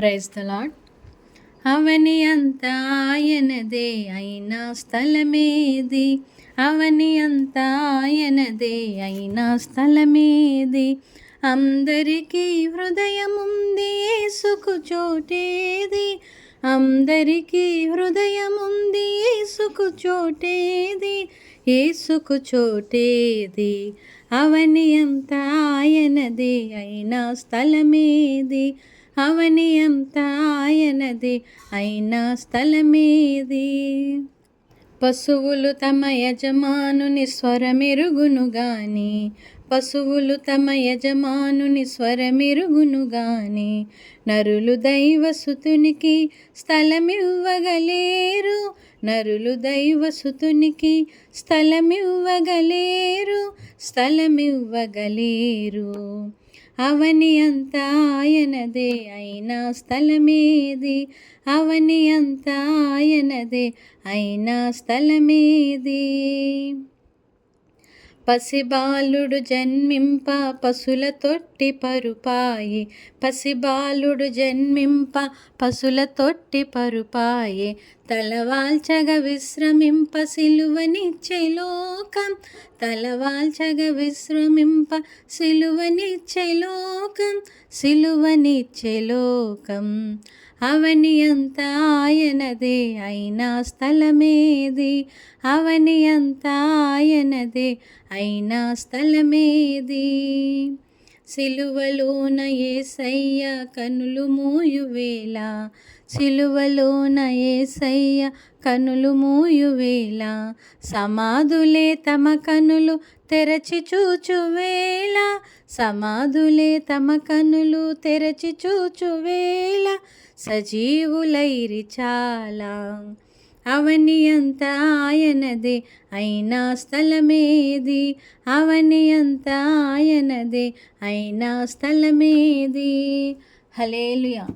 Praise the lord. అవని అంతా ఆయనదే అయిన స్థలమేది, అవని అంతా ఆయనదే అయిన స్థలమేది. అందరికీ హృదయముంది యేసుకు చోటేది, అందరికీ హృదయముంది యేసుకు చోటేది, యేసుకు చోటేది. అవని అంతా ఆయనదే అయిన స్థలమేది, అవని అంతా ఆయనదే అయిన స్థలమేది. పశువులు తమ యజమానుని స్వరమెరుగును గాని, పశువులు తమ యజమానుని స్వరమెరుగును గాని, నరులు దైవసుతునికి స్థలమివ్వగలేరు, నరులు దైవసుతునికి స్థలమివ్వగలేరు, స్థలమివ్వగలేరు. అవని అంతా ఆయనదే అయిన స్థలమేది, అవని అంతా ఆయనదే అయిన స్థలమేది. పసిబాలుడు జన్మింప పశుల తొట్టి పరుపాయే, పసిబాలుడు జన్మింప పశుల తొట్టి పరుపాయే. తలవాల్చగ విశ్రమింప సిలువనిచ్చే లోకం, తలవాల్చగ విశ్రమింప సిలువనిచ్చే లోకం, సిలువనిచ్చే లోకం. అవని అంతా ఆయనదే అయిన స్థలమేది, అవని అంతా ఆయనదే అయిన స్థలమేది. సిలువలోన యేసయ్య కనులు మూయువేళ, సిలువలోన యేసయ్య కనులు మూయువేళ, సమాధులే తమ కనులు తెరచి చూచువేళ, సమాధులే తమ కనులు తెరచి చూచువేళ, సజీవులైరి చాలా. అవని అంతా ఆయనదే అయిన స్థలమేది, అవని అంతా ఆయనదే అయిన స్థలమేది. హల్లెలూయా.